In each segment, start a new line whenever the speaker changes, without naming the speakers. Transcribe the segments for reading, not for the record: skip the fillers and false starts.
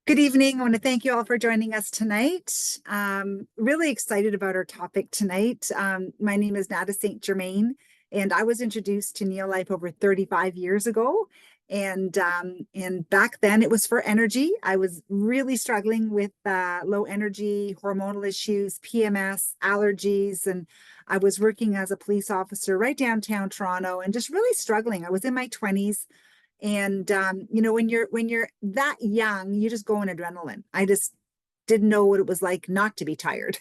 Good evening. I want to thank you all for joining us tonight. Really excited about our topic tonight. My name is Nada St. Germain, and I was introduced to Neolife over 35 years ago. And back then it was for energy. I was really struggling with low energy, hormonal issues, PMS, allergies, and I was working as a police officer right downtown Toronto and just really struggling. I was in my 20s. And when you're that young, you just go on adrenaline. I just didn't know what it was like not to be tired.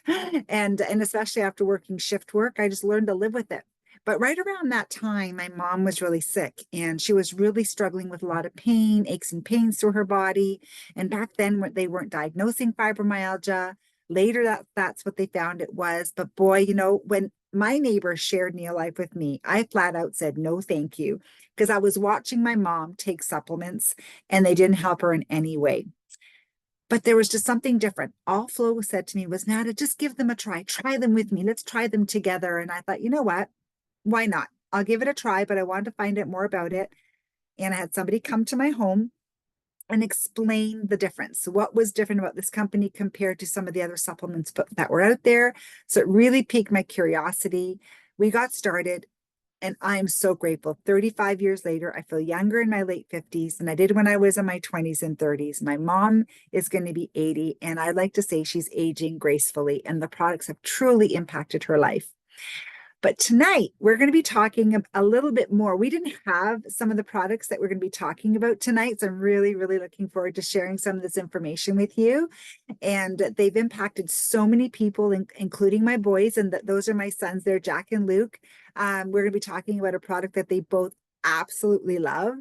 And especially after working shift work, I just learned to live with it. But right around that time, my mom was really sick and she was really struggling with a lot of pain, aches and pains through her body. And back then, when they weren't diagnosing fibromyalgia. Later, that's what they found it was. But boy, when my neighbors shared Neolife with me, I flat out said no, thank you, because I was watching my mom take supplements and they didn't help her in any way. But there was just something different. All Flo said to me was, Nada, just give them a try. Try them with me. Let's try them together. And I thought, you know what? Why not? I'll give it a try, but I wanted to find out more about it. And I had somebody come to my home and explain the difference. What was different about this company compared to some of the other supplements that were out there? So it really piqued my curiosity. We got started. And I'm so grateful. 35 years later, I feel younger in my late 50s than I did when I was in my 20s and 30s. My mom is going to be 80, and I like to say she's aging gracefully, and the products have truly impacted her life. But tonight, we're going to be talking a little bit more. We didn't have some of the products that we're going to be talking about tonight. So I'm really, really looking forward to sharing some of this information with you. And they've impacted so many people, including my boys. And those are my sons there, Jack and Luke. We're going to be talking about a product that they both absolutely love,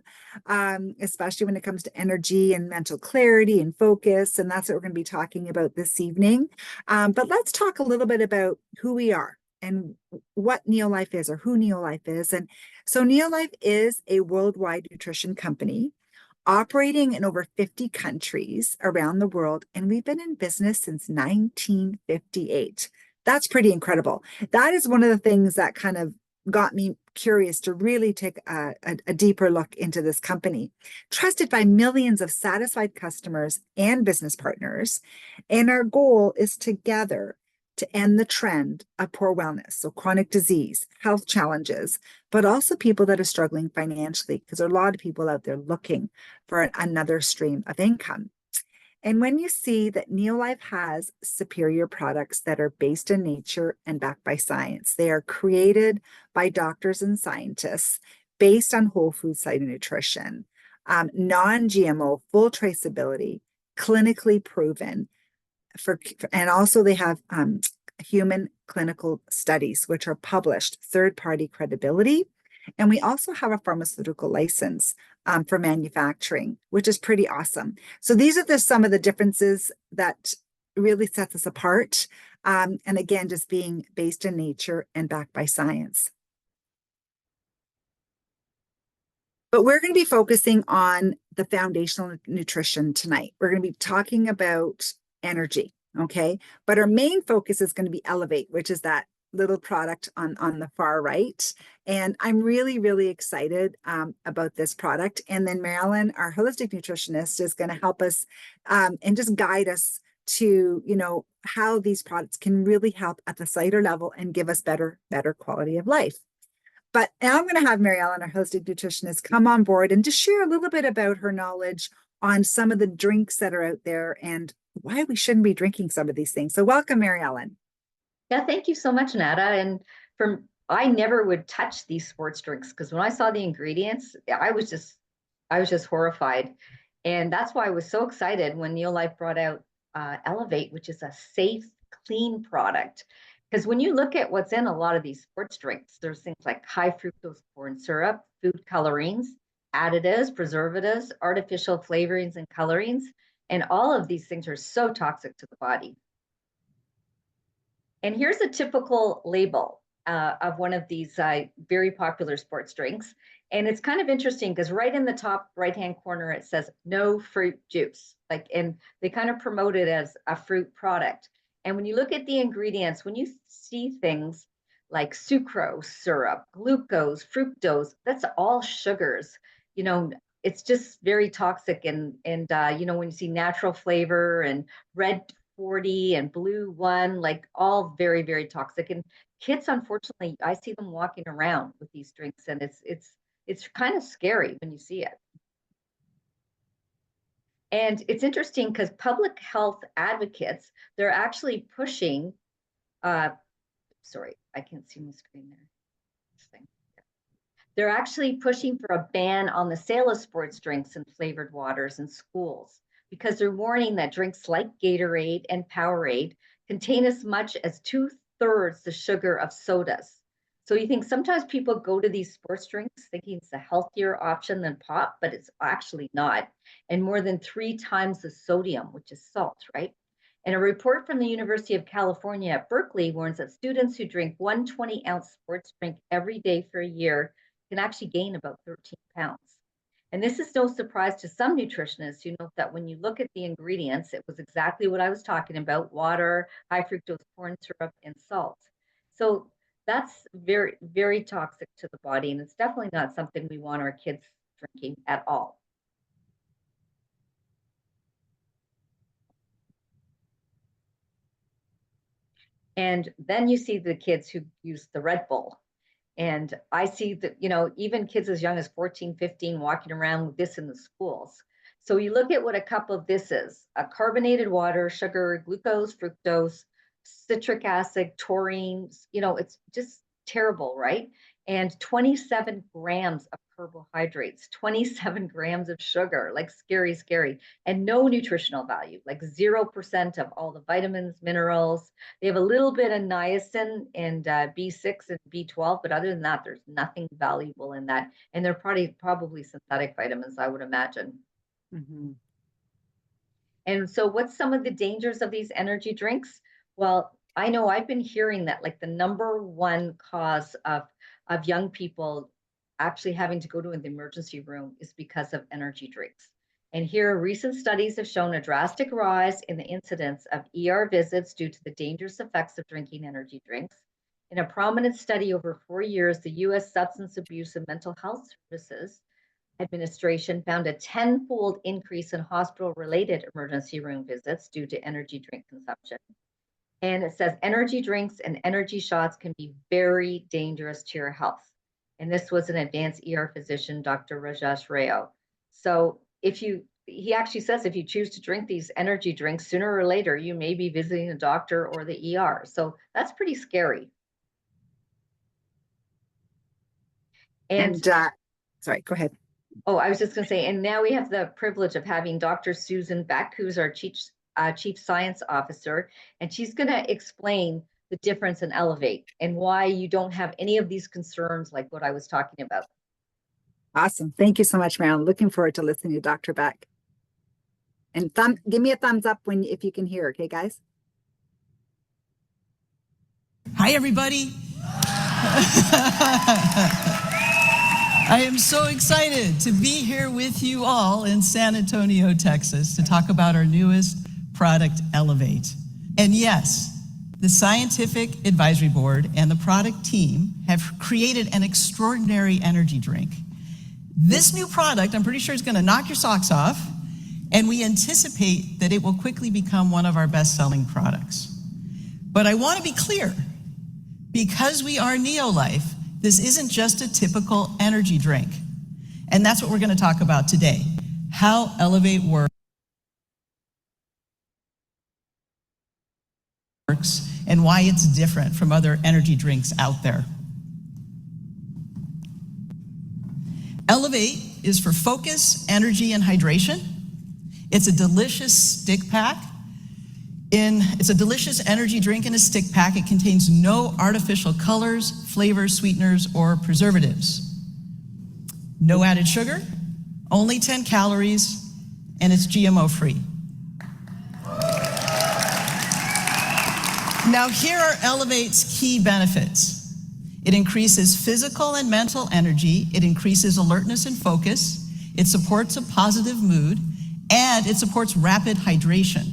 especially when it comes to energy and mental clarity and focus. And that's what we're going to be talking about this evening. But let's talk a little bit about who we are and what Neolife is, or who Neolife is. And so Neolife is a worldwide nutrition company operating in over 50 countries around the world. And we've been in business since 1958. That's pretty incredible. That is one of the things that kind of got me curious to really take a deeper look into this company. Trusted by millions of satisfied customers and business partners. And our goal is together to end the trend of poor wellness, so chronic disease, health challenges, but also people that are struggling financially, because there are a lot of people out there looking for another stream of income. And when you see that Neolife has superior products that are based in nature and backed by science, they are created by doctors and scientists based on whole food site nutrition, non-GMO, full traceability, clinically proven, and also they have human clinical studies, which are published, third-party credibility. And we also have a pharmaceutical license for manufacturing, which is pretty awesome. So these are some of the differences that really sets us apart. And again, just being based in nature and backed by science. But we're going to be focusing on the foundational nutrition tonight. We're going to be talking about energy, okay? But our main focus is going to be Elevate, which is that little product on the far right. And I'm really, really excited about this product. And then Maryellen, our holistic nutritionist, is going to help us and just guide us to, how these products can really help at the cellular level and give us better quality of life. But now I'm going to have Maryellen, our holistic nutritionist, come on board and just share a little bit about her knowledge on some of the drinks that are out there and why we shouldn't be drinking some of these things. So welcome, Maryellen.
Yeah, thank you so much, Nada. And I never would touch these sports drinks because when I saw the ingredients, I was just horrified. And that's why I was so excited when Neolife brought out Elevate, which is a safe, clean product. Because when you look at what's in a lot of these sports drinks, there's things like high fructose corn syrup, food colorings, additives, preservatives, artificial flavorings and colorings. And all of these things are so toxic to the body. And here's a typical label of one of these very popular sports drinks. And it's kind of interesting because right in the top right-hand corner, it says no fruit juice. And they kind of promote it as a fruit product. And when you look at the ingredients, when you see things like sucrose, syrup, glucose, fructose, that's all sugars. it's just very toxic. And you know, when you see natural flavor and red 40 and blue 1, like all very, very toxic. And kids, unfortunately, I see them walking around with these drinks, and it's kind of scary when you see it. And it's interesting because public health advocates, they're actually pushing, sorry, I can't see my screen there. They're actually pushing for a ban on the sale of sports drinks and flavored waters in schools because they're warning that drinks like Gatorade and Powerade contain as much as 2/3 the sugar of sodas. So you think sometimes people go to these sports drinks thinking it's a healthier option than pop, but it's actually not. And more than 3 times the sodium, which is salt, right? And a report from the University of California at Berkeley warns that students who drink one 20-ounce sports drink every day for a year can actually gain about 13 pounds. And this is no surprise to some nutritionists who note that when you look at the ingredients, it was exactly what I was talking about: water, high fructose corn syrup, and salt. So that's very, very toxic to the body. And it's definitely not something we want our kids drinking at all. And then you see the kids who use the Red Bull. And I see that, you know, even kids as young as 14, 15 walking around with this in the schools. So you look at what a cup of this is: a carbonated water, sugar, glucose, fructose, citric acid, taurine, you know, it's just terrible, right? And 27 grams of carbohydrates, 27 grams of sugar, like scary, scary, and no nutritional value, like 0% of all the vitamins, minerals. They have a little bit of niacin and B6 and B12, but other than that, there's nothing valuable in that. And they're probably synthetic vitamins, I would imagine.
Mm-hmm.
And so what's some of the dangers of these energy drinks? Well, I know I've been hearing that like the number one cause of young people actually having to go to the emergency room is because of energy drinks. And here, recent studies have shown a drastic rise in the incidence of ER visits due to the dangerous effects of drinking energy drinks. In a prominent study over 4 years, the US Substance Abuse and Mental Health Services Administration found a 10-fold increase in hospital-related emergency room visits due to energy drink consumption. And it says energy drinks and energy shots can be very dangerous to your health. And this was an advanced ER physician, Dr. Rajesh Rao. So he actually says if you choose to drink these energy drinks, sooner or later, you may be visiting a doctor or the ER. So that's pretty scary.
And sorry, go ahead.
Oh, I was just going to say, and now we have the privilege of having Dr. Susan Beck, who's our chief science officer, and she's going to explain the difference in Elevate and why you don't have any of these concerns like what I was talking about.
Awesome. Thank you so much, Maryellen. Looking forward to listening to Dr. Beck. And give me a thumbs up if you can hear, okay, guys?
Hi, everybody. I am so excited to be here with you all in San Antonio, Texas, to talk about our newest product, Elevate. And yes, the Scientific Advisory Board and the product team have created an extraordinary energy drink. This new product, I'm pretty sure, is going to knock your socks off, and we anticipate that it will quickly become one of our best-selling products. But I want to be clear, because we are Neolife, this isn't just a typical energy drink. And that's what we're going to talk about today: how Elevate works and why it's different from other energy drinks out there. Elevate is for focus, energy, and hydration. It's a delicious stick pack. It's a delicious energy drink in a stick pack. It contains no artificial colors, flavors, sweeteners, or preservatives. No added sugar, only 10 calories, and it's GMO-free. Now, here are Elevate's key benefits. It increases physical and mental energy. It increases alertness and focus. It supports a positive mood, and it supports rapid hydration.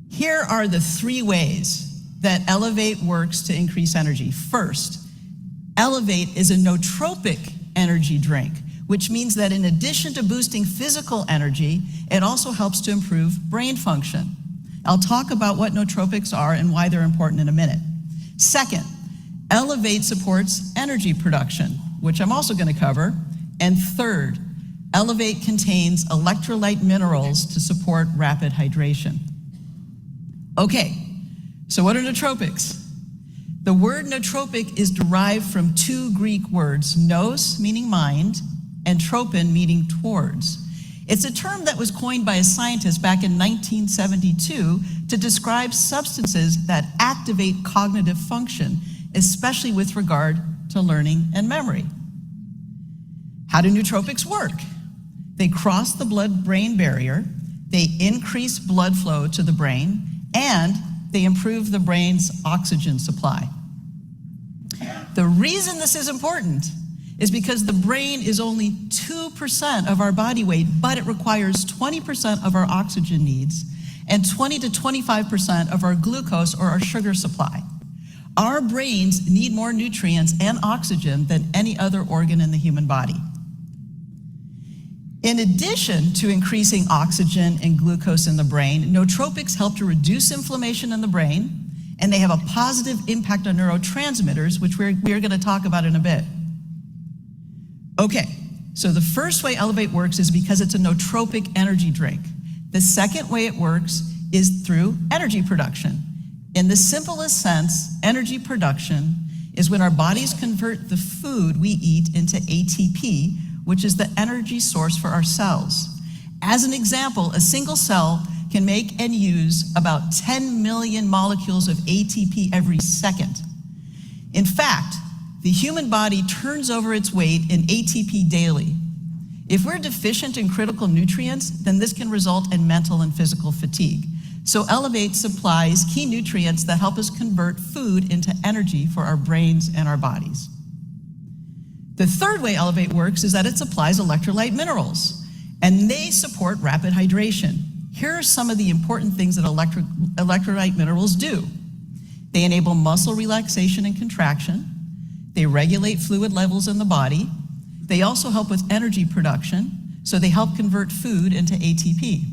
Here are the 3 ways that Elevate works to increase energy. First, Elevate is a nootropic energy drink, which means that in addition to boosting physical energy, it also helps to improve brain function. I'll talk about what nootropics are and why they're important in a minute. Second, Elevate supports energy production, which I'm also going to cover. And third, Elevate contains electrolyte minerals to support rapid hydration. Okay, so what are nootropics? The word nootropic is derived from two Greek words, nous, meaning mind, and tropin, meaning towards. It's a term that was coined by a scientist back in 1972 to describe substances that activate cognitive function, especially with regard to learning and memory. How do nootropics work? They cross the blood-brain barrier, they increase blood flow to the brain, and they improve the brain's oxygen supply. The reason this is important is because the brain is only 2% of our body weight, but it requires 20% of our oxygen needs and 20 to 25% of our glucose or our sugar supply. Our brains need more nutrients and oxygen than any other organ in the human body. In addition to increasing oxygen and glucose in the brain, nootropics help to reduce inflammation in the brain, and they have a positive impact on neurotransmitters, which we're going to talk about in a bit. Okay, so the first way Elevate works is because it's a nootropic energy drink. The second way it works is through energy production. In the simplest sense, energy production is when our bodies convert the food we eat into ATP, which is the energy source for our cells. As an example, a single cell can make and use about 10 million molecules of ATP every second. In fact, the human body turns over its weight in ATP daily. If we're deficient in critical nutrients, then this can result in mental and physical fatigue. So Elevate supplies key nutrients that help us convert food into energy for our brains and our bodies. The third way Elevate works is that it supplies electrolyte minerals, and they support rapid hydration. Here are some of the important things that electrolyte minerals do. They enable muscle relaxation and contraction. They regulate fluid levels in the body. They also help with energy production, so they help convert food into ATP.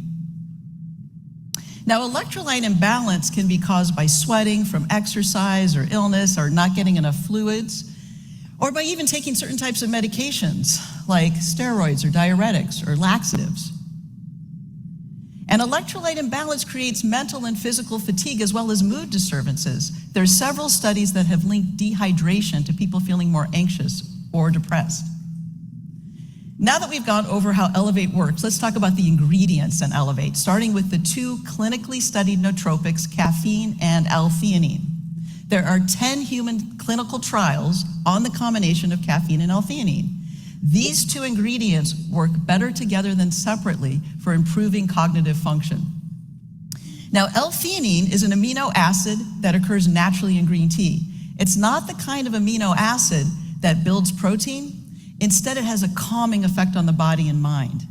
Now, electrolyte imbalance can be caused by sweating from exercise or illness or not getting enough fluids, or by even taking certain types of medications like steroids or diuretics or laxatives. And electrolyte imbalance creates mental and physical fatigue as well as mood disturbances. There's several studies that have linked dehydration to people feeling more anxious or depressed. Now that we've gone over how Elevate works, let's talk about the ingredients in Elevate, starting with the two clinically studied nootropics, caffeine and L-theanine. There are 10 human clinical trials on the combination of caffeine and L-theanine. These two ingredients work better together than separately for improving cognitive function. Now, L-theanine is an amino acid that occurs naturally in green tea. It's not the kind of amino acid that builds protein. Instead, it has a calming effect on the body and mind.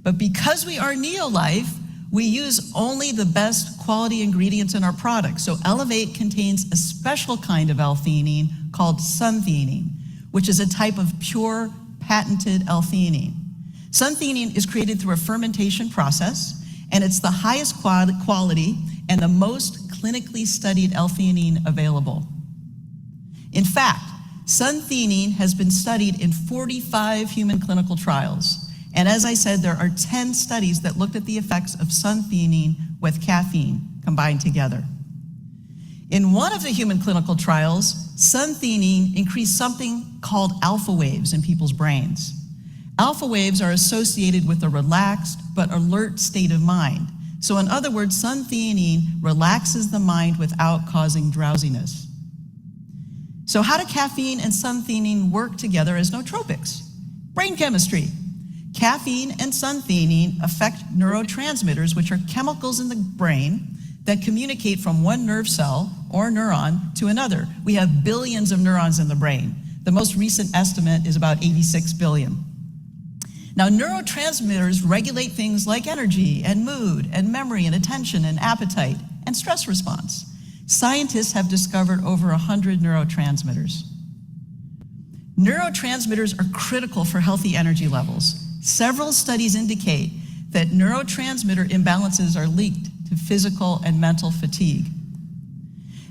But because we are Neolife, we use only the best quality ingredients in our products. So Elevate contains a special kind of L-theanine called sun-theanine, which is a type of pure, patented L-theanine. Sun-theanine is created through a fermentation process, and it's the highest quality and the most clinically studied L-theanine available. In fact, sun-theanine has been studied in 45 human clinical trials. And as I said, there are 10 studies that looked at the effects of sun-theanine with caffeine combined together. In one of the human clinical trials, sun-theanine increased something called alpha waves in people's brains. Alpha waves are associated with a relaxed but alert state of mind. So in other words, sun-theanine relaxes the mind without causing drowsiness. So how do caffeine and sun-theanine work together as nootropics? Brain chemistry. Caffeine and sun-theanine affect neurotransmitters, which are chemicals in the brain that communicate from one nerve cell or neuron to another. We have billions of neurons in the brain. The most recent estimate is about 86 billion. Now, neurotransmitters regulate things like energy and mood and memory and attention and appetite and stress response. Scientists have discovered over 100 neurotransmitters. Neurotransmitters are critical for healthy energy levels. Several studies indicate that neurotransmitter imbalances are linked to physical and mental fatigue.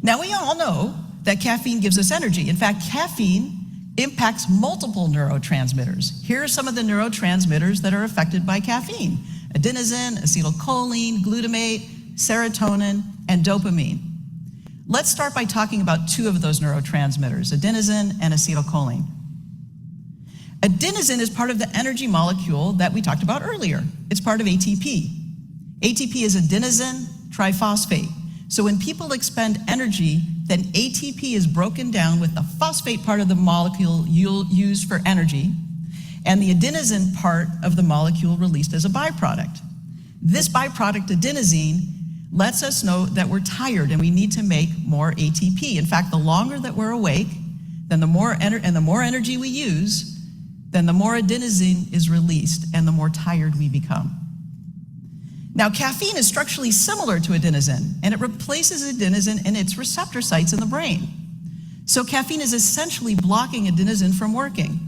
Now, we all know that caffeine gives us energy. In fact, caffeine impacts multiple neurotransmitters. Here are some of the neurotransmitters that are affected by caffeine: adenosine, acetylcholine, glutamate, serotonin, and dopamine. Let's start by talking about two of those neurotransmitters, adenosine and acetylcholine. Adenosine is part of the energy molecule that we talked about earlier. It's part of ATP. ATP is adenosine triphosphate. So when people expend energy, then ATP is broken down with the phosphate part of the molecule you'll use for energy, and the adenosine part of the molecule released as a byproduct. This byproduct, adenosine, lets us know that we're tired and we need to make more ATP. In fact, the longer that we're awake, then the more energy we use, then the more adenosine is released and the more tired we become. Now, caffeine is structurally similar to adenosine, and it replaces adenosine in its receptor sites in the brain. So caffeine is essentially blocking adenosine from working.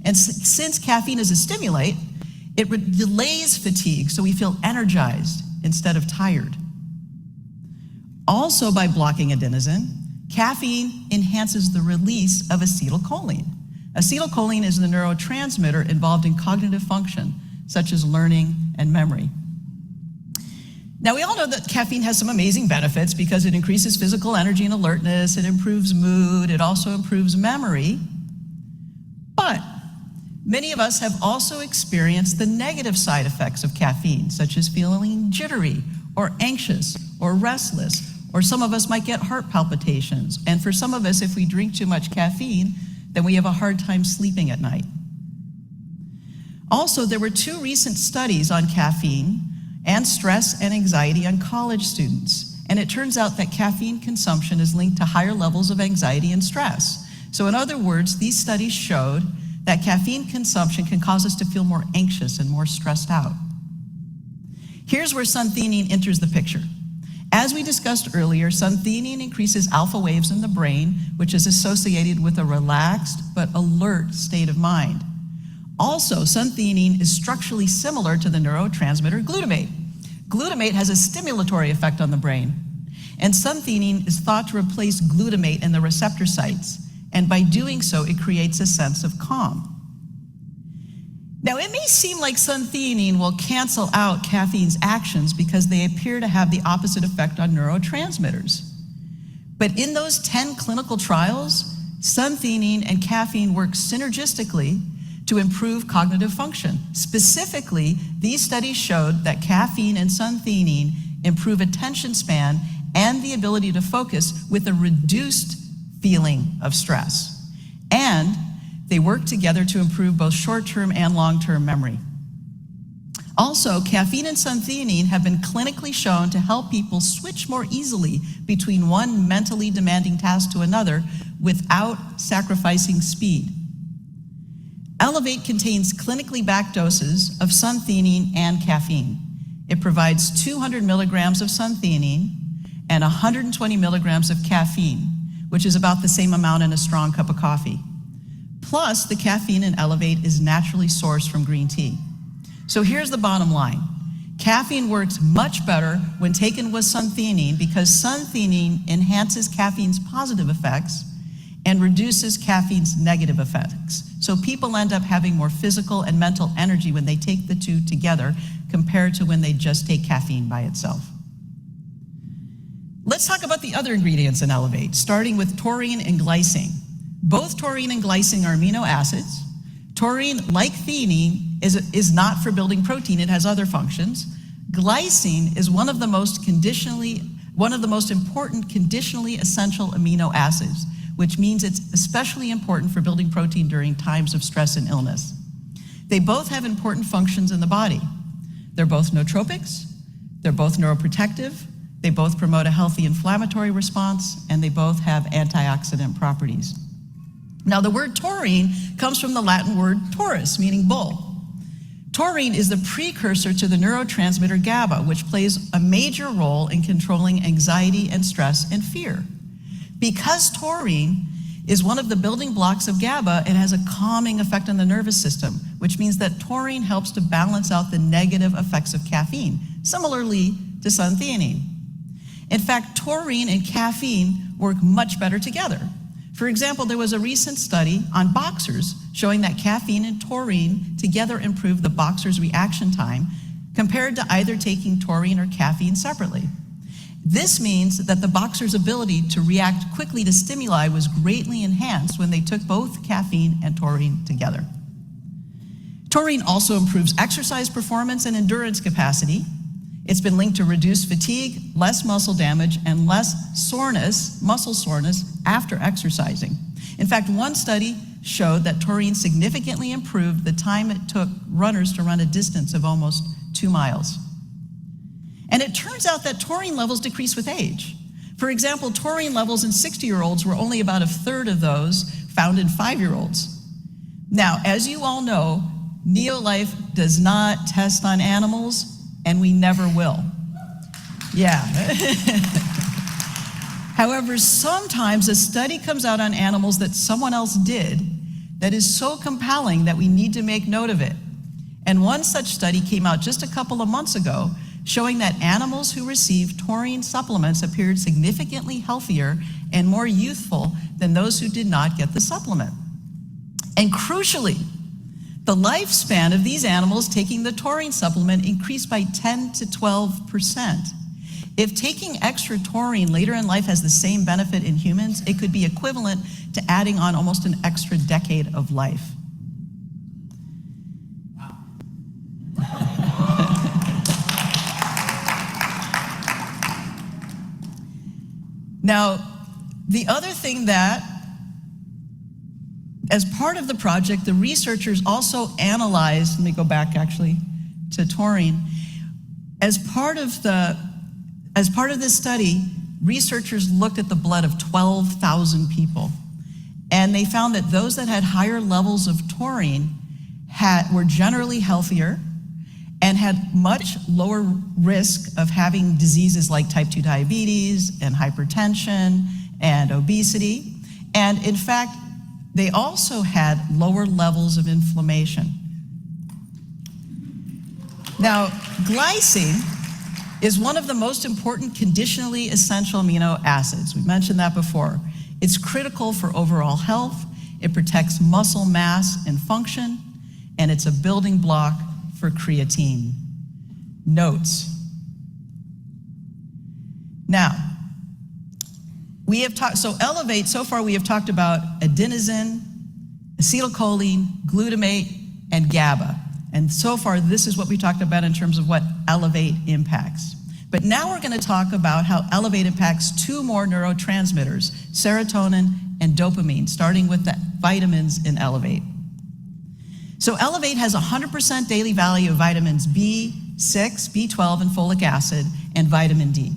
And since caffeine is a stimulant, it delays fatigue, so we feel energized instead of tired. Also, by blocking adenosine, caffeine enhances the release of acetylcholine. Acetylcholine is the neurotransmitter involved in cognitive function, such as learning and memory. Now, we all know that caffeine has some amazing benefits because it increases physical energy and alertness, it improves mood, it also improves memory. But many of us have also experienced the negative side effects of caffeine, such as feeling jittery or anxious or restless, or some of us might get heart palpitations. And for some of us, if we drink too much caffeine, then we have a hard time sleeping at night. Also, there were two recent studies on caffeine and stress and anxiety on college students. And it turns out that caffeine consumption is linked to higher levels of anxiety and stress. So in other words, these studies showed that caffeine consumption can cause us to feel more anxious and more stressed out. Here's where suntheanine enters the picture. As we discussed earlier, suntheanine increases alpha waves in the brain, which is associated with a relaxed but alert state of mind. Also, suntheanine is structurally similar to the neurotransmitter glutamate. Glutamate has a stimulatory effect on the brain, and suntheanine is thought to replace glutamate in the receptor sites, and by doing so, it creates a sense of calm. Now, it may seem like suntheanine will cancel out caffeine's actions because they appear to have the opposite effect on neurotransmitters. But in those 10 clinical trials, suntheanine and caffeine work synergistically to improve cognitive function. Specifically, these studies showed that caffeine and suntheanine improve attention span and the ability to focus with a reduced feeling of stress. And they work together to improve both short-term and long-term memory. Also, caffeine and suntheanine have been clinically shown to help people switch more easily between one mentally demanding task to another without sacrificing speed. Elevate contains clinically backed doses of suntheanine and caffeine. It provides 200 milligrams of suntheanine and 120 milligrams of caffeine, which is about the same amount in a strong cup of coffee. Plus, the caffeine in Elevate is naturally sourced from green tea. So here's the bottom line. Caffeine works much better when taken with suntheanine because suntheanine enhances caffeine's positive effects and reduces caffeine's negative effects. So people end up having more physical and mental energy when they take the two together compared to when they just take caffeine by itself. Let's talk about the other ingredients in Elevate, starting with taurine and glycine. Both taurine and glycine are amino acids. Taurine, like theanine, is not for building protein, it has other functions. Glycine is one of the most important conditionally essential amino acids, which means it's especially important for building protein during times of stress and illness. They both have important functions in the body. They're both nootropics, they're both neuroprotective, they both promote a healthy inflammatory response, and they both have antioxidant properties. Now, the word taurine comes from the Latin word taurus, meaning bull. Taurine is the precursor to the neurotransmitter GABA, which plays a major role in controlling anxiety and stress and fear. Because taurine is one of the building blocks of GABA. It has a calming effect on the nervous system, which means that taurine helps to balance out the negative effects of caffeine, similarly to suntheanine. In fact, taurine and caffeine work much better together. For example, there was a recent study on boxers showing that caffeine and taurine together improve the boxer's reaction time compared to either taking taurine or caffeine separately. This means that the boxer's ability to react quickly to stimuli was greatly enhanced when they took both caffeine and taurine together. Taurine also improves exercise performance and endurance capacity. It's been linked to reduced fatigue, less muscle damage, and less soreness, muscle soreness, after exercising. In fact, one study showed that taurine significantly improved the time it took runners to run a distance of almost 2 miles. And it turns out that taurine levels decrease with age. For example, taurine levels in 60-year-olds were only about a third of those found in 5-year-olds. Now, as you all know, Neolife does not test on animals, and we never will. Yeah. However, sometimes a study comes out on animals that someone else did that is so compelling that we need to make note of it. And one such study came out just a couple of months ago showing that animals who received taurine supplements appeared significantly healthier and more youthful than those who did not get the supplement. And crucially, the lifespan of these animals taking the taurine supplement increased by 10 to 12%. If taking extra taurine later in life has the same benefit in humans, it could be equivalent to adding on almost an extra decade of life. Now, the other thing that, as part of the project, the researchers also analyzed, let me go back actually to taurine. As part of this study, researchers looked at the blood of 12,000 people, and they found that those that had higher levels of taurine were generally healthier and had much lower risk of having diseases like type 2 diabetes and hypertension and obesity. And in fact, they also had lower levels of inflammation. Now, glycine is one of the most important conditionally essential amino acids. We mentioned that before. It's critical for overall health. It protects muscle mass and function, and it's a building block for creatine. Notes. Now, we have talked, so Elevate, so far we have talked about adenosine, acetylcholine, glutamate, and GABA. And so far, this is what we talked about in terms of what Elevate impacts. But now we're going to talk about how Elevate impacts 2 more neurotransmitters, serotonin and dopamine, starting with the vitamins in Elevate. So Elevate has 100% daily value of vitamins B6, B12, and folic acid, and vitamin D.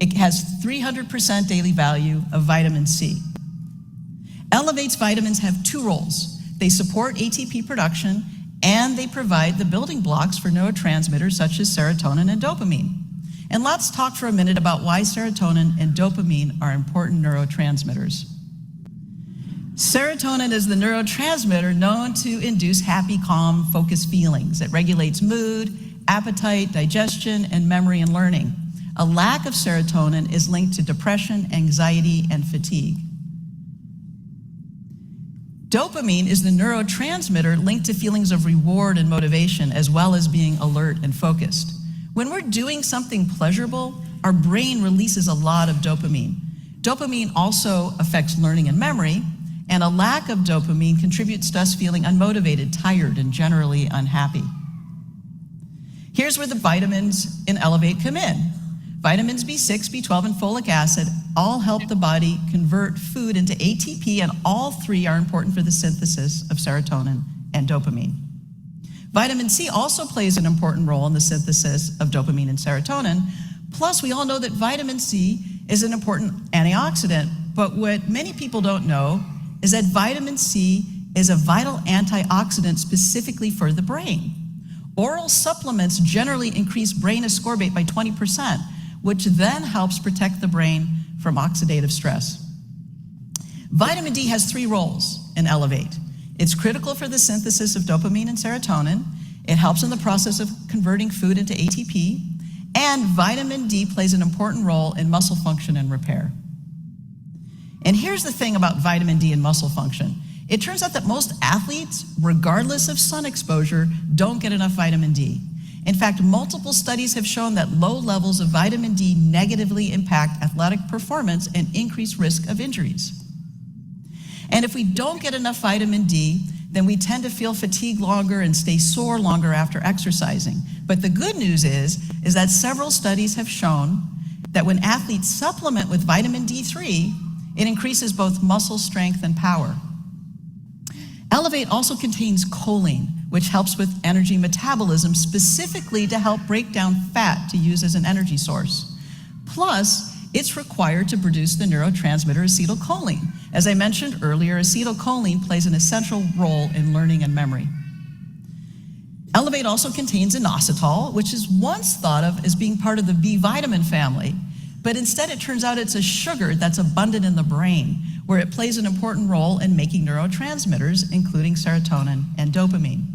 It has 300% daily value of vitamin C. Elevate's vitamins have 2 roles. They support ATP production, and they provide the building blocks for neurotransmitters such as serotonin and dopamine. And let's talk for a minute about why serotonin and dopamine are important neurotransmitters. Serotonin is the neurotransmitter known to induce happy, calm, focused feelings. It regulates mood, appetite, digestion, and memory and learning. A lack of serotonin is linked to depression, anxiety, and fatigue. Dopamine is the neurotransmitter linked to feelings of reward and motivation, as well as being alert and focused. When we're doing something pleasurable, our brain releases a lot of dopamine. Dopamine also affects learning and memory, and a lack of dopamine contributes to us feeling unmotivated, tired, and generally unhappy. Here's where the vitamins in Elevate come in. Vitamins B6, B12, and folic acid all help the body convert food into ATP, and all 3 are important for the synthesis of serotonin and dopamine. Vitamin C also plays an important role in the synthesis of dopamine and serotonin. Plus, we all know that vitamin C is an important antioxidant, but what many people don't know is that vitamin C is a vital antioxidant specifically for the brain. Oral supplements generally increase brain ascorbate by 20%, which then helps protect the brain from oxidative stress. Vitamin D has 3 roles in Elevate. It's critical for the synthesis of dopamine and serotonin. It helps in the process of converting food into ATP. And vitamin D plays an important role in muscle function and repair. And here's the thing about vitamin D and muscle function. It turns out that most athletes, regardless of sun exposure, don't get enough vitamin D. In fact, multiple studies have shown that low levels of vitamin D negatively impact athletic performance and increase risk of injuries. And if we don't get enough vitamin D, then we tend to feel fatigue longer and stay sore longer after exercising. But the good news is that several studies have shown that when athletes supplement with vitamin D3, it increases both muscle strength and power. Elevate also contains choline, which helps with energy metabolism, specifically to help break down fat to use as an energy source. Plus, it's required to produce the neurotransmitter acetylcholine. As I mentioned earlier, acetylcholine plays an essential role in learning and memory. Elevate also contains inositol, which is once thought of as being part of the B vitamin family, but instead it turns out it's a sugar that's abundant in the brain, where it plays an important role in making neurotransmitters, including serotonin and dopamine.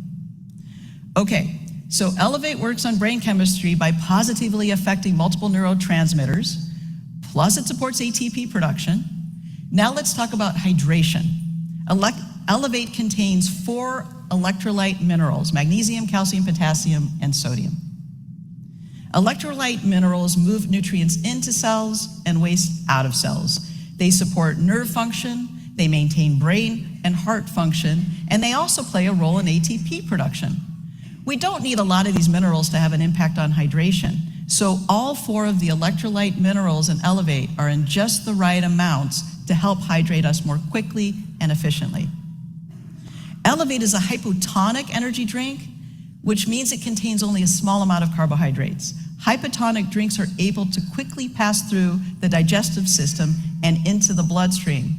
Okay, so Elevate works on brain chemistry by positively affecting multiple neurotransmitters, plus it supports ATP production. Now let's talk about hydration. Elevate contains 4 electrolyte minerals: magnesium, calcium, potassium, and sodium. Electrolyte minerals move nutrients into cells and waste out of cells. They support nerve function, they maintain brain and heart function, and they also play a role in ATP production. We don't need a lot of these minerals to have an impact on hydration, so all 4 of the electrolyte minerals in Elevate are in just the right amounts to help hydrate us more quickly and efficiently. Elevate is a hypotonic energy drink, which means it contains only a small amount of carbohydrates. Hypotonic drinks are able to quickly pass through the digestive system and into the bloodstream.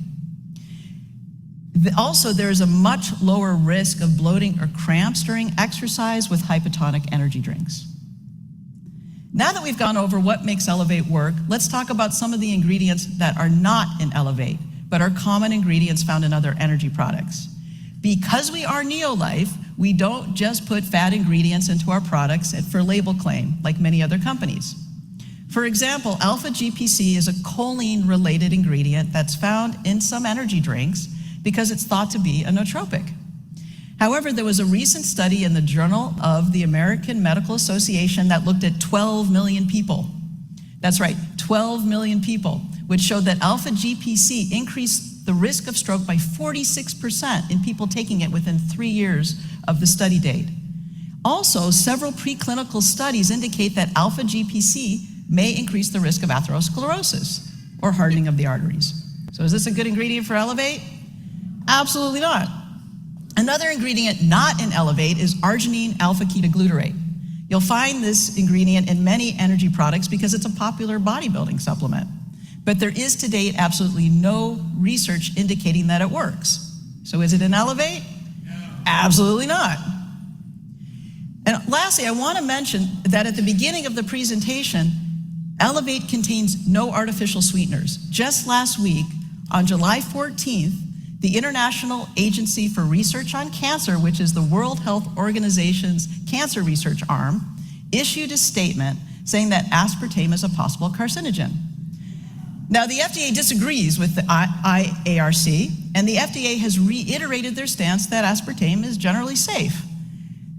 Also, there is a much lower risk of bloating or cramps during exercise with hypotonic energy drinks. Now that we've gone over what makes Elevate work, let's talk about some of the ingredients that are not in Elevate, but are common ingredients found in other energy products. Because we are Neolife, we don't just put fat ingredients into our products for label claim, like many other companies. For example, alpha-GPC is a choline-related ingredient that's found in some energy drinks because it's thought to be a nootropic. However, there was a recent study in the Journal of the American Medical Association that looked at 12 million people. That's right, 12 million people, which showed that alpha-GPC increased the risk of stroke by 46% in people taking it within 3 years of the study date. Also, several preclinical studies indicate that alpha-GPC may increase the risk of atherosclerosis, or hardening of the arteries. So is this a good ingredient for Elevate? Absolutely not. Another ingredient not in Elevate is arginine alpha-ketoglutarate. You'll find this ingredient in many energy products because it's a popular bodybuilding supplement. But there is to date absolutely no research indicating that it works. So is it in Elevate? No. Absolutely not. And lastly, I want to mention that at the beginning of the presentation, Elevate contains no artificial sweeteners. Just last week, on July 14th, the International Agency for Research on Cancer, which is the World Health Organization's cancer research arm, issued a statement saying that aspartame is a possible carcinogen. Now, the FDA disagrees with the IARC, and the FDA has reiterated their stance that aspartame is generally safe.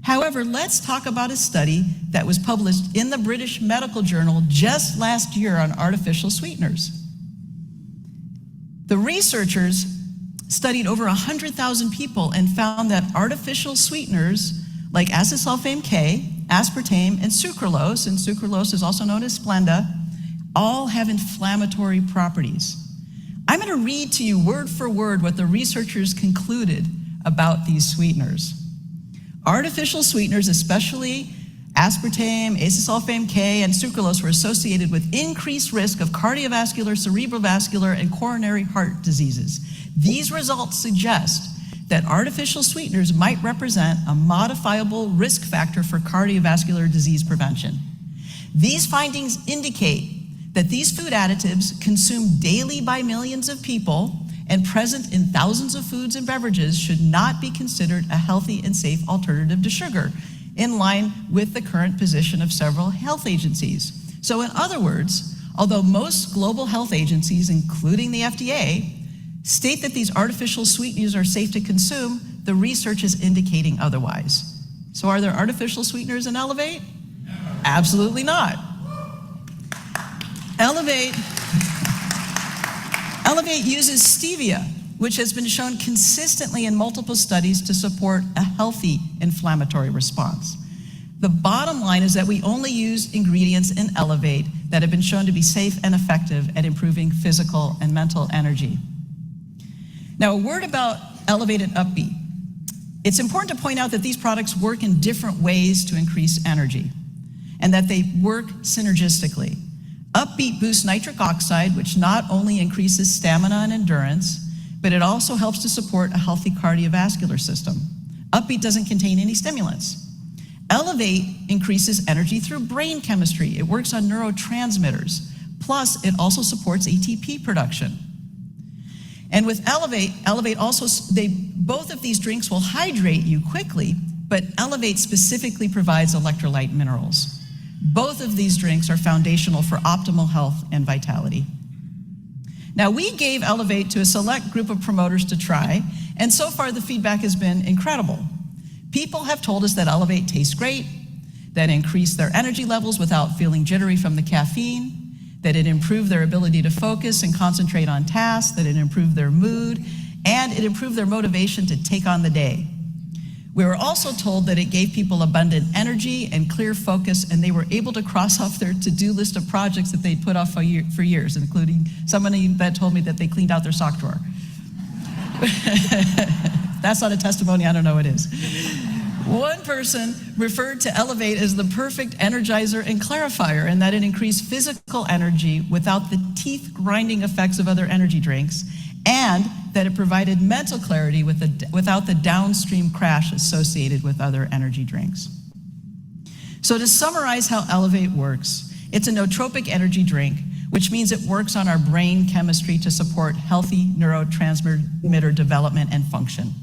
However, let's talk about a study that was published in the British Medical Journal just last year on artificial sweeteners. The researchers studied over 100,000 people and found that artificial sweeteners like acesulfame K, aspartame, and sucralose is also known as Splenda, all have inflammatory properties. I'm going to read to you word for word what the researchers concluded about these sweeteners. Artificial sweeteners, especially aspartame, acesulfame K, and sucralose, were associated with increased risk of cardiovascular, cerebrovascular, and coronary heart diseases. These results suggest that artificial sweeteners might represent a modifiable risk factor for cardiovascular disease prevention. These findings indicate that these food additives consumed daily by millions of people and present in thousands of foods and beverages should not be considered a healthy and safe alternative to sugar, in line with the current position of several health agencies. So in other words, although most global health agencies, including the FDA, state that these artificial sweeteners are safe to consume, the research is indicating otherwise. So are there artificial sweeteners in Elevate? No. Absolutely not. Elevate uses stevia, which has been shown consistently in multiple studies to support a healthy inflammatory response. The bottom line is that we only use ingredients in Elevate that have been shown to be safe and effective at improving physical and mental energy. Now, a word about Elevate and Upbeat. It's important to point out that these products work in different ways to increase energy, and that they work synergistically. Upbeat boosts nitric oxide, which not only increases stamina and endurance, but it also helps to support a healthy cardiovascular system. Upbeat doesn't contain any stimulants. Elevate increases energy through brain chemistry. It works on neurotransmitters. Plus, it also supports ATP production. And with Elevate also, both of these drinks will hydrate you quickly, but Elevate specifically provides electrolyte minerals. Both of these drinks are foundational for optimal health and vitality. Now, we gave Elevate to a select group of promoters to try, and so far the feedback has been incredible. People have told us that Elevate tastes great, that it increased their energy levels without feeling jittery from the caffeine, that it improved their ability to focus and concentrate on tasks, that it improved their mood, and it improved their motivation to take on the day. We were also told that it gave people abundant energy and clear focus, and they were able to cross off their to-do list of projects that they'd put off for years, including somebody that told me that they cleaned out their sock drawer. That's not a testimony, I don't know what is. One person referred to Elevate as the perfect energizer and clarifier, and that it increased physical energy without the teeth-grinding effects of other energy drinks, and that it provided mental clarity without the downstream crash associated with other energy drinks. So to summarize how Elevate works, it's a nootropic energy drink, which means it works on our brain chemistry to support healthy neurotransmitter development and function.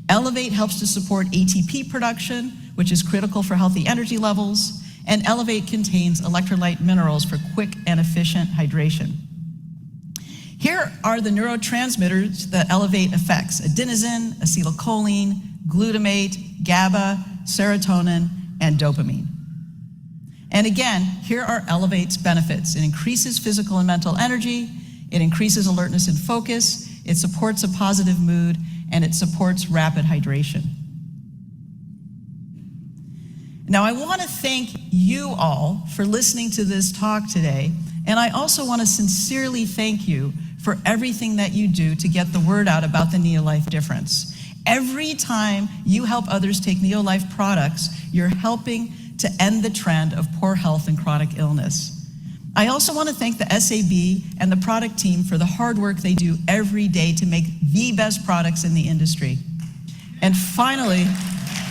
Elevate helps to support ATP production, which is critical for healthy energy levels, and Elevate contains electrolyte minerals for quick and efficient hydration. Here are the neurotransmitters that Elevate affects: adenosine, acetylcholine, glutamate, GABA, serotonin, and dopamine. And again, here are Elevate's benefits. It increases physical and mental energy, it increases alertness and focus, it supports a positive mood, and it supports rapid hydration. Now, I want to thank you all for listening to this talk today, and I also want to sincerely thank you for everything that you do to get the word out about the Neolife difference. Every time you help others take Neolife products, you're helping to end the trend of poor health and chronic illness. I also want to thank the SAB and the product team for the hard work they do every day to make the best products in the industry. And finally,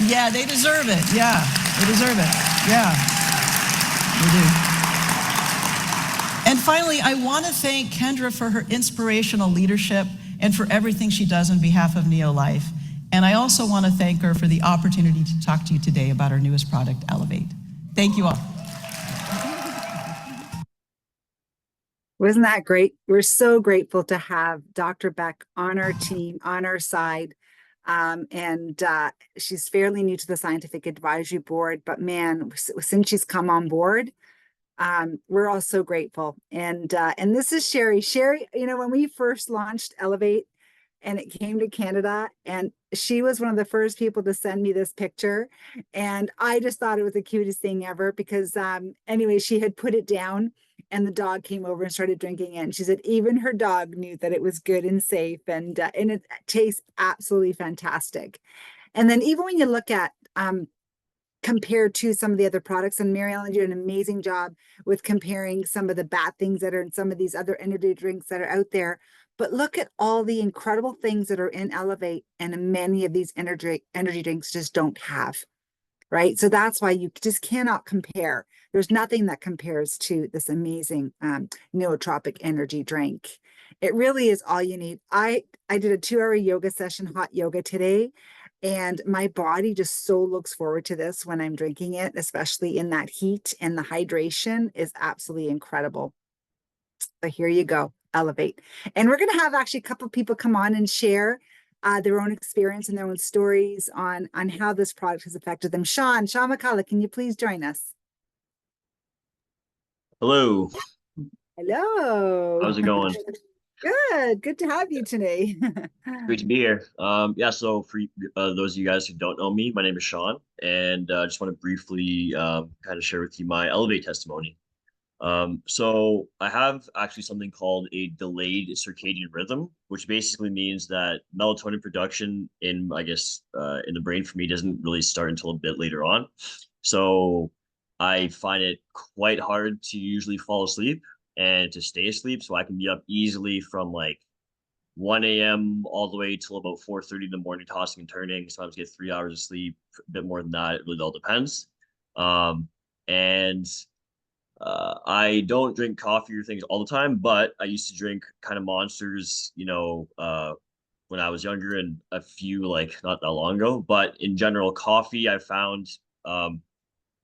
yeah, they deserve it. Yeah, they deserve it. Yeah, they do. And finally, I want to thank Kendra for her inspirational leadership and for everything she does on behalf of Neolife. And I also want to thank her for the opportunity to talk to you today about our newest product, Elevate. Thank you all.
Wasn't that great? We're so grateful to have Dr. Beck on our team, on our side. She's fairly new to the Scientific Advisory Board, but man, since she's come on board, we're all so grateful. And this is Sherry. Sherry, you know, when we first launched Elevate and it came to Canada, and she was one of the first people to send me this picture. And I just thought it was the cutest thing ever because anyway, she had put it down and the dog came over and started drinking it. And she said, even her dog knew that it was good and safe, and it tastes absolutely fantastic. And then even when you look at compared to some of the other products, and Maryellen did an amazing job with comparing some of the bad things that are in some of these other energy drinks that are out there. But look at all the incredible things that are in Elevate, and many of these energy drinks just don't have. right? So that's why you just cannot compare. There's nothing that compares to this amazing nootropic energy drink. It really is all you need. I did a 2-hour yoga session, hot yoga today, and my body just so looks forward to this when I'm drinking it, especially in that heat, and the hydration is absolutely incredible. So here you go, Elevate. And we're going to have actually a couple of people come on and share their own experience and their own stories on how this product has affected them. Sean McCullough, can you please join us?
Hello,
Hello.
how's it going?
Good to have you today.
Great to be here. Yeah, so for those of you guys who don't know me, my name is Sean, and just want to briefly kind of share with you my Elevate testimony. So I have actually something called a delayed circadian rhythm, which basically means that melatonin production in, I guess, in the brain for me doesn't really start until a bit later on. So I find it quite hard to usually fall asleep and to stay asleep. So I can be up easily from like 1 a.m. all the way till about 4:30 in the morning, tossing and turning. Sometimes get 3 hours of sleep, a bit more than that. It really all depends. And I don't drink coffee or things all the time, but I used to drink kind of monsters, when I was younger, and a few like not that long ago. But in general, coffee I found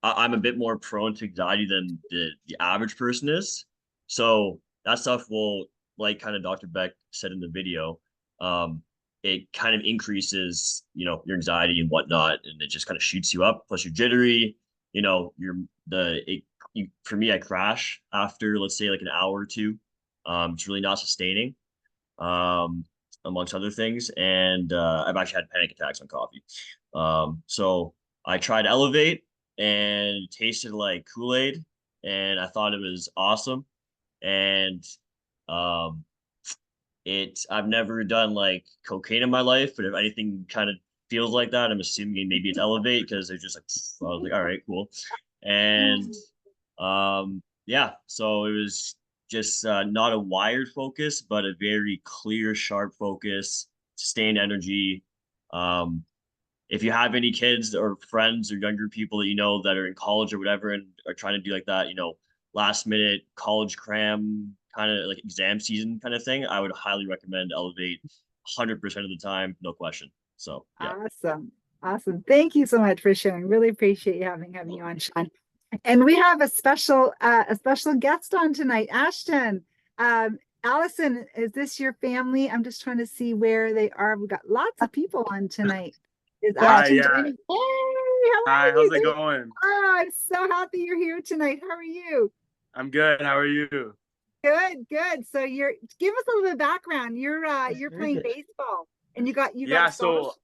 I'm a bit more prone to anxiety than the average person is. So that stuff will, like kind of Dr. Beck said in the video, it kind of increases, your anxiety and whatnot, and it just kind of shoots you up. Plus you're jittery, you're for me, I crash after, let's say, like an hour or two. It's really not sustaining, amongst other things. And I've actually had panic attacks on coffee. So I tried Elevate, and it tasted like Kool-Aid, and I thought it was awesome. And um, I've never done like cocaine in my life, but if anything kind of feels like that, I'm assuming maybe it's Elevate, because they're just like, I was like, all right, cool. And yeah, so it was just not a wired focus, but a very clear, sharp focus, sustained energy. If you have any kids or friends or younger people that that are in college or whatever and are trying to do like that, last minute college cram kind of like exam season kind of thing, I would highly recommend Elevate 100% of the time, no question. So yeah.
Awesome. Thank you so much for sharing. Really appreciate you having you on, Sean. And we have a special guest on tonight, Ashton. Allison, is this your family? I'm just trying to see where they are. We've got lots of people on tonight. Is Ashton joining? Hey,
Hi, how's it going?
Oh, I'm so happy you're here tonight. How are you?
I'm good. How are you?
Good. So give us a little bit of background. You're playing baseball, and you got
so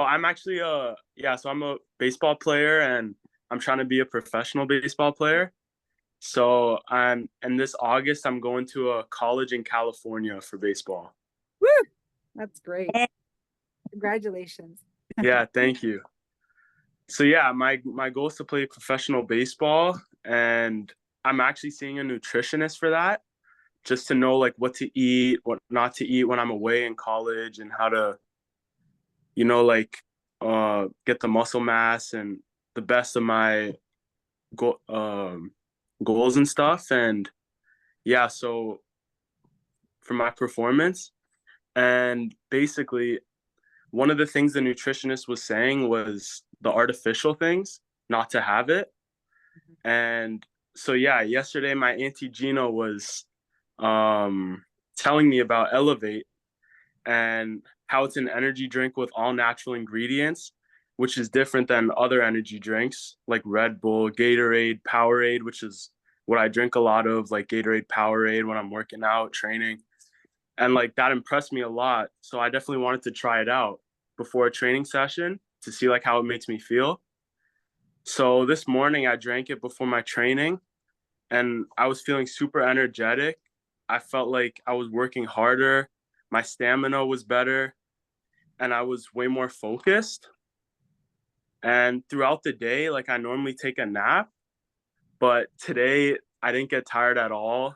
I'm actually so I'm a baseball player, and I'm trying to be a professional baseball player. So in this August I'm going to a college in California for baseball.
Woo! That's great. Congratulations.
Yeah, thank you. So yeah, my goal is to play professional baseball, and I'm actually seeing a nutritionist for that, just to know like what to eat, what not to eat when I'm away in college, and how to, get the muscle mass and the best of my goals and stuff. And yeah, so for my performance, and basically one of the things the nutritionist was saying was the artificial things, not to have it. And so yeah, yesterday my auntie Gina was telling me about Elevate and how it's an energy drink with all natural ingredients, which is different than other energy drinks like Red Bull, Gatorade, Powerade, which is what I drink a lot of, like Gatorade, Powerade when I'm working out, training. And like that impressed me a lot. So I definitely wanted to try it out before a training session to see like how it makes me feel. So this morning I drank it before my training, and I was feeling super energetic. I felt like I was working harder. My stamina was better, and I was way more focused. And throughout the day, like I normally take a nap, but today I didn't get tired at all.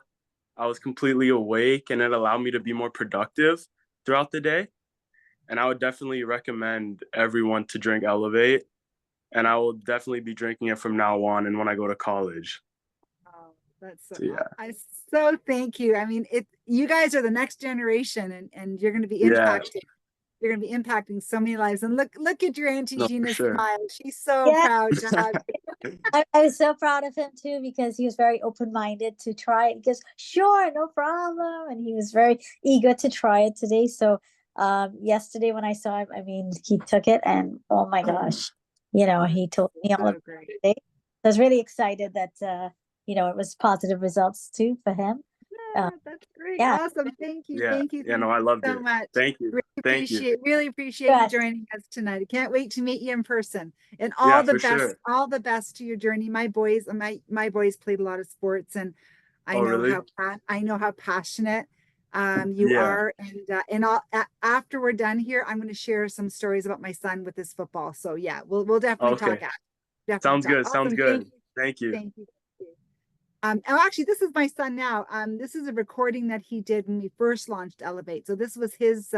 I was completely awake, and it allowed me to be more productive throughout the day. And I would definitely recommend everyone to drink Elevate. and I will definitely be drinking it from now on and when I go to college.
Oh, that's so,
So, yeah.
so thank you. I mean, you guys are the next generation, and you're going to be
Yeah.
impacting. You're going to be impacting so many lives. And look at your Auntie
No, for
Gina
sure.
smile. She's so
Yeah.
proud to have you.
I was so proud of him too, because he was very open-minded to try it. He goes, sure, no problem. And he was very eager to try it today. So yesterday when I saw him, I mean, he took it and oh my gosh, he told me all
So
of
great.
it. I was really excited that it was positive results too for him.
Yeah, that's great.
yeah.
Awesome. Thank you.
Yeah.
Thank you.
Yeah,
Thank
no, I
you
loved
so
it.
much.
Thank you. Thank you.
Really appreciate you
Good.
joining us tonight. I can't wait to meet you in person. And
Yeah,
all the
for
best,
sure.
all the best to your journey. My boys played a lot of sports, and I
Oh,
know
really?
how passionate you
Yeah.
are. And after we're done here, I'm going to share some stories about my son with his football. So yeah, we'll definitely talk
Okay.
after. Definitely
Sounds
talk.
good. Sounds
Awesome.
good. Thank you.
Thank you. Actually, this is my son now. This is a recording that he did when we first launched Elevate. So this was his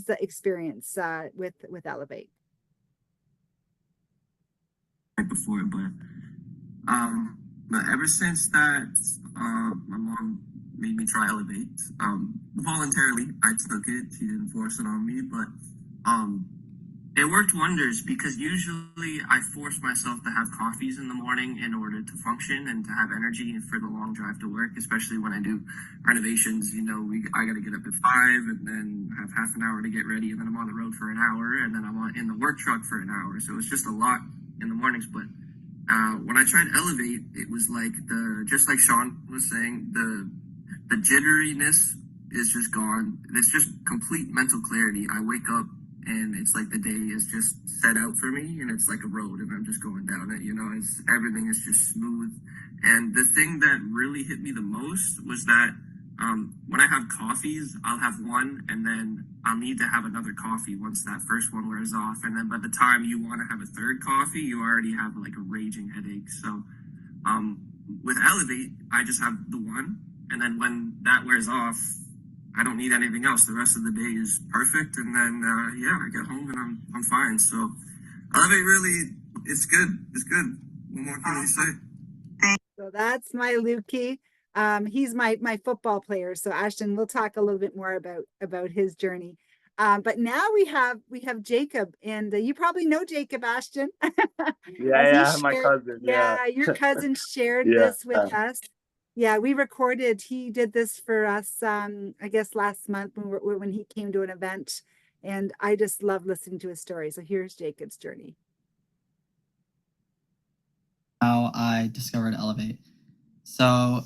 experience with Elevate.
Right before, but ever since that, my mom made me try Elevate. Voluntarily, I took it. She didn't force it on me, but it worked wonders because usually I force myself to have coffees in the morning in order to function and to have energy for the long drive to work, especially when I do renovations. I got to get up at 5 and then have half an hour to get ready, and then I'm on the road for an hour, and then I'm in the work truck for an hour. So it's just a lot in the mornings. But when I tried Elevate, it was like just like Sean was saying, the jitteriness is just gone. It's just complete mental clarity. I wake up and it's like the day is just set out for me, and it's like a road, and I'm just going down it. Everything is just smooth. And the thing that really hit me the most was that when I have coffees, I'll have one, and then I'll need to have another coffee once that first one wears off. And then by the time you want to have a third coffee, you already have like a raging headache. So with Elevate, I just have the one, and then when that wears off, I don't need anything else. The rest of the day is perfect, and then I get home and I'm fine. So Elevate really, it's good. It's good. What more can I say?
So that's my Lukey. He's my football player. So Ashton, we'll talk a little bit more about his journey. But now we have Jacob, and you probably know Jacob, Ashton.
Yeah, my cousin. Yeah.
Your cousin shared
Yeah.
this with us. Yeah, he did this for us, I guess last month when he came to an event, and I just love listening to his story. So here's Jacob's journey.
How I discovered Elevate. So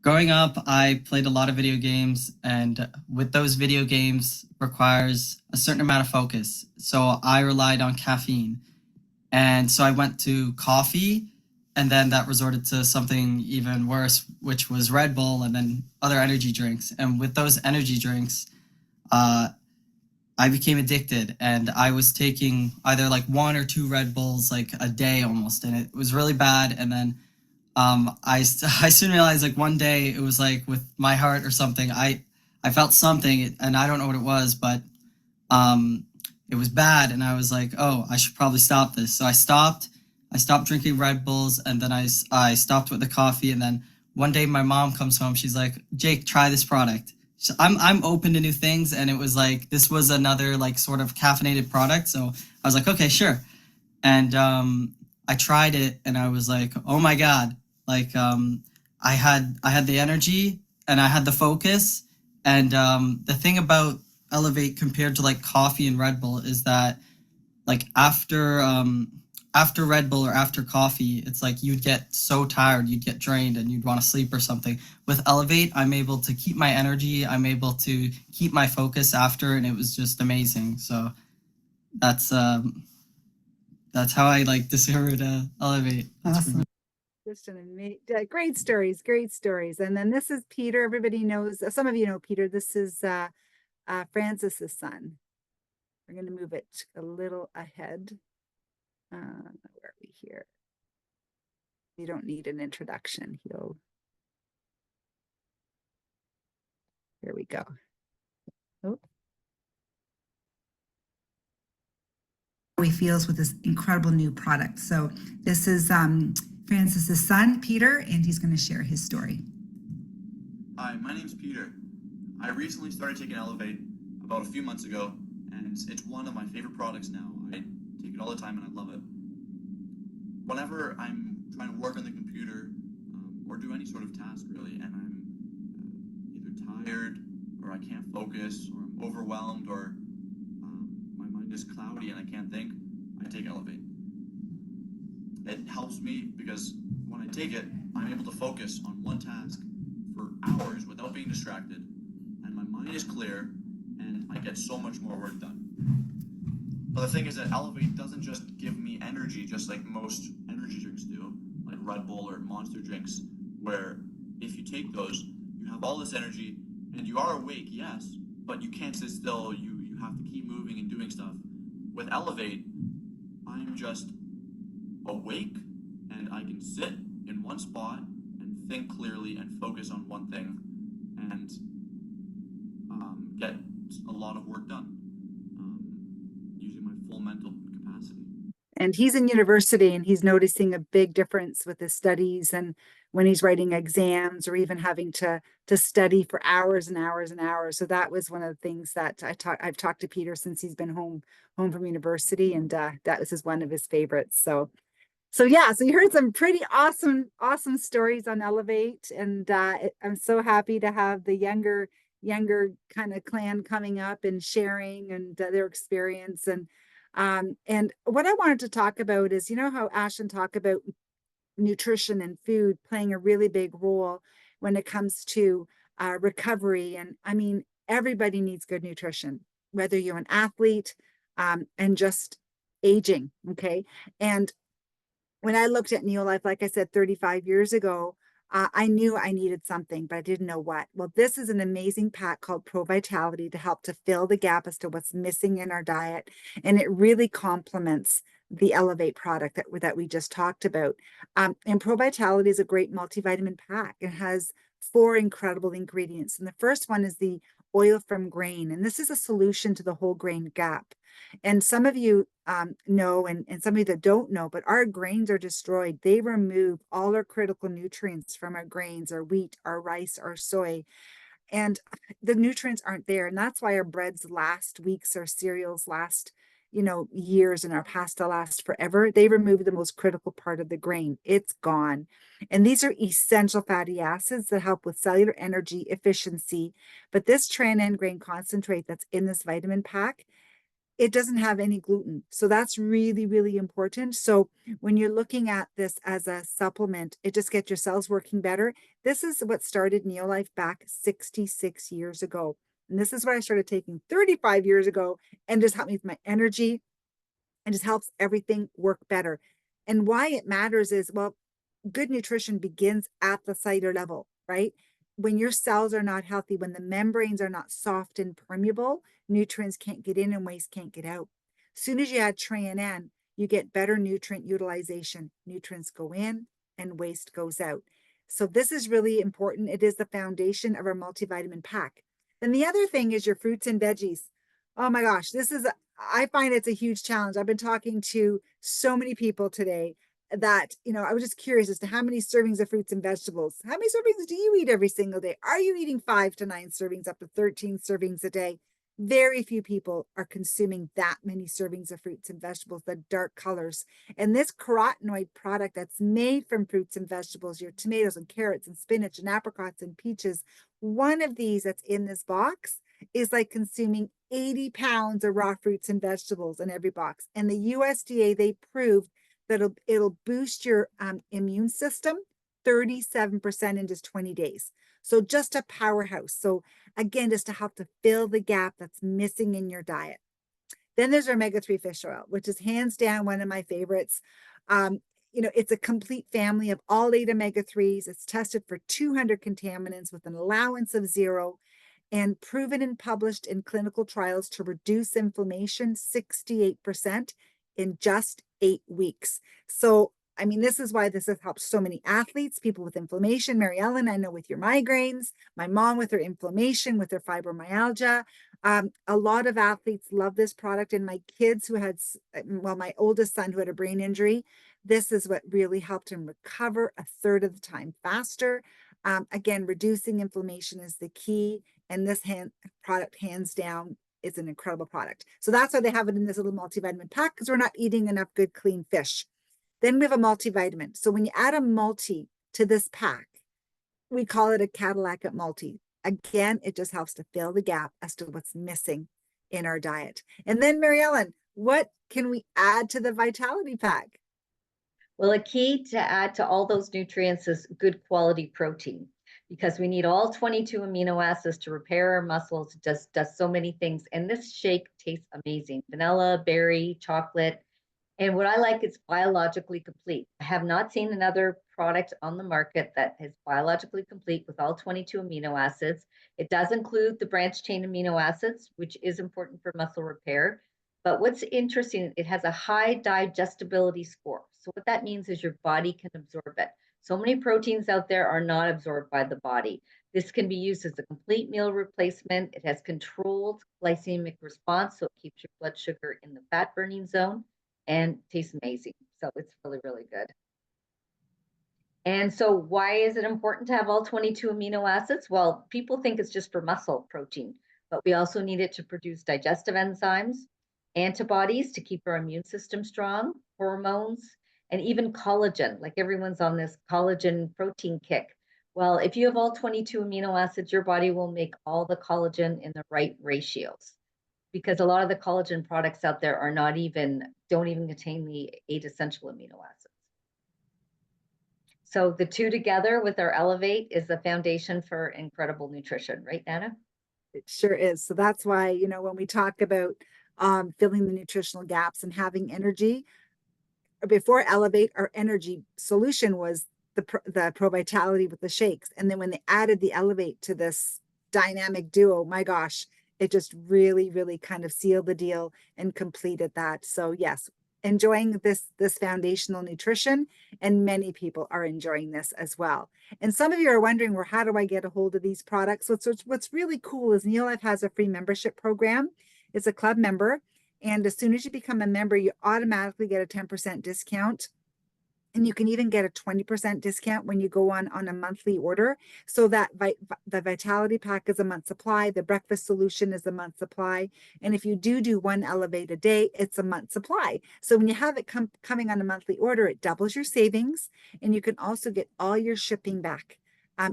growing up, I played a lot of video games, and with those video games requires a certain amount of focus. So I relied on caffeine. And so I went to coffee, and then that resorted to something even worse, which was Red Bull and then other energy drinks. And with those energy drinks, I became addicted, and I was taking either like 1 or 2 Red Bulls like a day almost, and it was really bad. And then I soon realized, like, one day it was like with my heart or something. I felt something, and I don't know what it was, but it was bad, and I was like, oh, I should probably stop this. So I stopped drinking Red Bulls, and then I stopped with the coffee. And then one day my mom comes home. She's like, Jake, try this product. So I'm open to new things, and it was like this was another like sort of caffeinated product. So I was like, okay, sure. And I tried it, and I was like, oh my God. Like I had the energy, and I had the focus. And the thing about Elevate compared to like coffee and Red Bull is that like after Red Bull or after coffee, it's like you'd get so tired, you'd get drained, and you'd want to sleep or something. With Elevate, I'm able to keep my energy, I'm able to keep my focus after, and it was just amazing. So that's how I like discovered Elevate.
Awesome. Just an amazing, great stories. And then this is Peter. Everybody knows, some of you know Peter. This is Francis's son. We're going to move it a little ahead. Where are we here? You don't need an introduction. Here we go. Oh. he feels with this incredible new product. So this is Francis's son, Peter, and he's going to share his story.
Hi, my name's Peter. I recently started taking Elevate about a few months ago, and it's one of my favorite products now. I take it all the time and I love it. Whenever I'm trying to work on the computer or do any sort of task really, and I'm either tired or I can't focus or I'm overwhelmed or my mind is cloudy and I can't think, I take Elevate. It helps me because when I take it, I'm able to focus on one task for hours without being distracted, and my mind is clear and I get so much more work done. But the thing is that Elevate doesn't just give me energy just like most energy drinks do, like Red Bull or Monster drinks, where if you take those, you have all this energy and you are awake, yes, but you can't sit still, you have to keep moving and doing stuff. With Elevate, I'm just awake and I can sit in one spot and think clearly and focus on one thing and get a lot of work done using my full mental capacity.
And he's in university and he's noticing a big difference with his studies and when he's writing exams or even having to study for hours and hours and hours. So that was one of the things that I've talked to Peter since he's been home from university, and that was one of his favorites. So yeah, so you heard some pretty awesome stories on Elevate, and I'm so happy to have the younger kind of clan coming up and sharing and their experience. And what I wanted to talk about is, you know how Ashton talked about nutrition and food playing a really big role when it comes to recovery. And I mean, everybody needs good nutrition, whether you're an athlete and just aging. Okay. And when I looked at Neolife, like I said, 35 years ago, I knew I needed something, but I didn't know what. Well, this is an amazing pack called Pro Vitality to help to fill the gap as to what's missing in our diet. And it really complements the Elevate product that we just talked about. And Pro Vitality is a great multivitamin pack. It has 4 incredible ingredients. And the first one is the oil from grain. And this is a solution to the whole grain gap. And some of you know, and some of you that don't know, but our grains are destroyed. They remove all our critical nutrients from our grains, our wheat, our rice, our soy, and the nutrients aren't there. And that's why our breads last weeks, our cereals last, years, and our pasta lasts forever. They remove the most critical part of the grain. It's gone. And these are essential fatty acids that help with cellular energy efficiency. But this tran grain concentrate that's in this vitamin pack, it doesn't have any gluten. So that's really, really important. So when you're looking at this as a supplement, it just gets your cells working better. This is what started Neolife back 66 years ago. And this is what I started taking 35 years ago, and just helped me with my energy and just helps everything work better. And why it matters is, well, good nutrition begins at the cellular level, right? When your cells are not healthy, when the membranes are not soft and permeable, nutrients can't get in and waste can't get out. As soon as you add Tran, you get better nutrient utilization. Nutrients go in and waste goes out. So this is really important. It is the foundation of our multivitamin pack. Then the other thing is your fruits and veggies. Oh my gosh, I find it's a huge challenge. I've been talking to so many people today that, I was just curious as to how many servings of fruits and vegetables. How many servings do you eat every single day? Are you eating 5 to 9 servings, up to 13 servings a day? Very few people are consuming that many servings of fruits and vegetables, the dark colors. And this carotenoid product that's made from fruits and vegetables, your tomatoes and carrots and spinach and apricots and peaches, one of these that's in this box is like consuming 80 pounds of raw fruits and vegetables in every box. And the USDA, they proved that it'll boost your immune system 37% in just 20 days. So just a powerhouse. So again, just to help to fill the gap that's missing in your diet. Then there's our omega-3 fish oil, which is hands down one of my favorites. It's a complete family of all 8 omega-3s. It's tested for 200 contaminants with an allowance of 0, and proven and published in clinical trials to reduce inflammation 68% in just 8 weeks. So I mean, this is why this has helped so many athletes, people with inflammation. Maryellen, I know with your migraines, my mom with her inflammation, with her fibromyalgia. A lot of athletes love this product. And my kids who had, well, my oldest son who had a brain injury, this is what really helped him recover a third of the time faster. Again, reducing inflammation is the key. And this product, hands down, is an incredible product. So that's why they have it in this little multivitamin pack, because we're not eating enough good, clean fish. Then we have a multivitamin. So when you add a multi to this pack, we call it a Cadillac at multi. Again, it just helps to fill the gap as to what's missing in our diet. And then Maryellen, what can we add to the Vitality Pack?
Well, a key to add to all those nutrients is good quality protein, because we need all 22 amino acids to repair our muscles. It just does so many things. And this shake tastes amazing. Vanilla, berry, chocolate. And what I like, it's biologically complete. I have not seen another product on the market that is biologically complete with all 22 amino acids. It does include the branched chain amino acids, which is important for muscle repair. But what's interesting, it has a high digestibility score. So what that means is your body can absorb it. So many proteins out there are not absorbed by the body. This can be used as a complete meal replacement. It has controlled glycemic response, so it keeps your blood sugar in the fat burning zone and tastes amazing. So it's really, really good. And so why is it important to have all 22 amino acids? Well, people think it's just for muscle protein, but we also need it to produce digestive enzymes, antibodies to keep our immune system strong, hormones, and even collagen. Like everyone's on this collagen protein kick. Well, if you have all 22 amino acids, your body will make all the collagen in the right ratios, because a lot of the collagen products out there don't even contain the 8 essential amino acids. So the two together with our Elevate is the foundation for incredible nutrition, right, Nana?
It sure is. So that's why, when we talk about filling the nutritional gaps and having energy, before Elevate, our energy solution was the Pro Vitality with the shakes. And then when they added the Elevate to this dynamic duo, my gosh, it just really, really kind of sealed the deal and completed that. So yes, enjoying this foundational nutrition, and many people are enjoying this as well. And some of you are wondering, well, how do I get a hold of these products? So what's really cool is Neolife has a free membership program. It's a club member. And as soon as you become a member, you automatically get a 10% discount. And you can even get a 20% discount when you go on a monthly order. So that the Vitality Pack is a month supply. The breakfast solution is a month supply. And if you do one Elevate a day, it's a month supply. So when you have it coming on a monthly order, it doubles your savings. And you can also get all your shipping back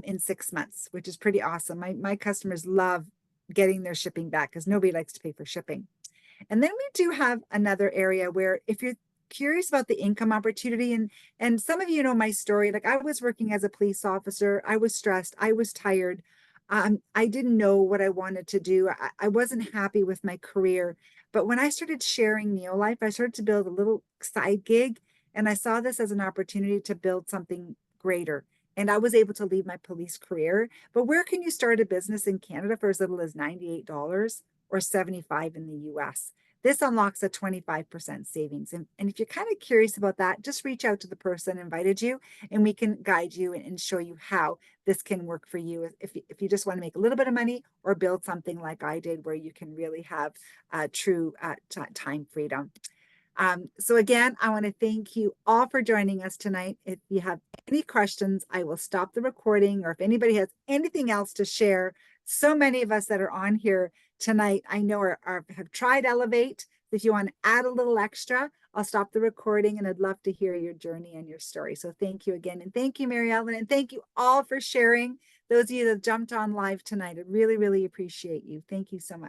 in 6 months, which is pretty awesome. My customers love getting their shipping back because nobody likes to pay for shipping. And then we do have another area where if you're curious about the income opportunity, and some of you know my story, like I was working as a police officer, I was stressed, I was tired. I didn't know what I wanted to do. I wasn't happy with my career. But when I started sharing Neolife, I started to build a little side gig, and I saw this as an opportunity to build something greater. And I was able to leave my police career. But where can you start a business in Canada for as little as $98 or $75 in the US? This unlocks a 25% savings. And if you're kind of curious about that, just reach out to the person who invited you, and we can guide you and show you how this can work for you if you just want to make a little bit of money or build something like I did where you can really have true time freedom. So again, I want to thank you all for joining us tonight. If you have any questions, I will stop the recording, or if anybody has anything else to share. So many of us that are on here tonight, I know have tried Elevate. If you want to add a little extra, I'll stop the recording, and I'd love to hear your journey and your story. So thank you again. And thank you, Maryellen. And thank you all for sharing. Those of you that jumped on live tonight, I really, really appreciate you. Thank you so much.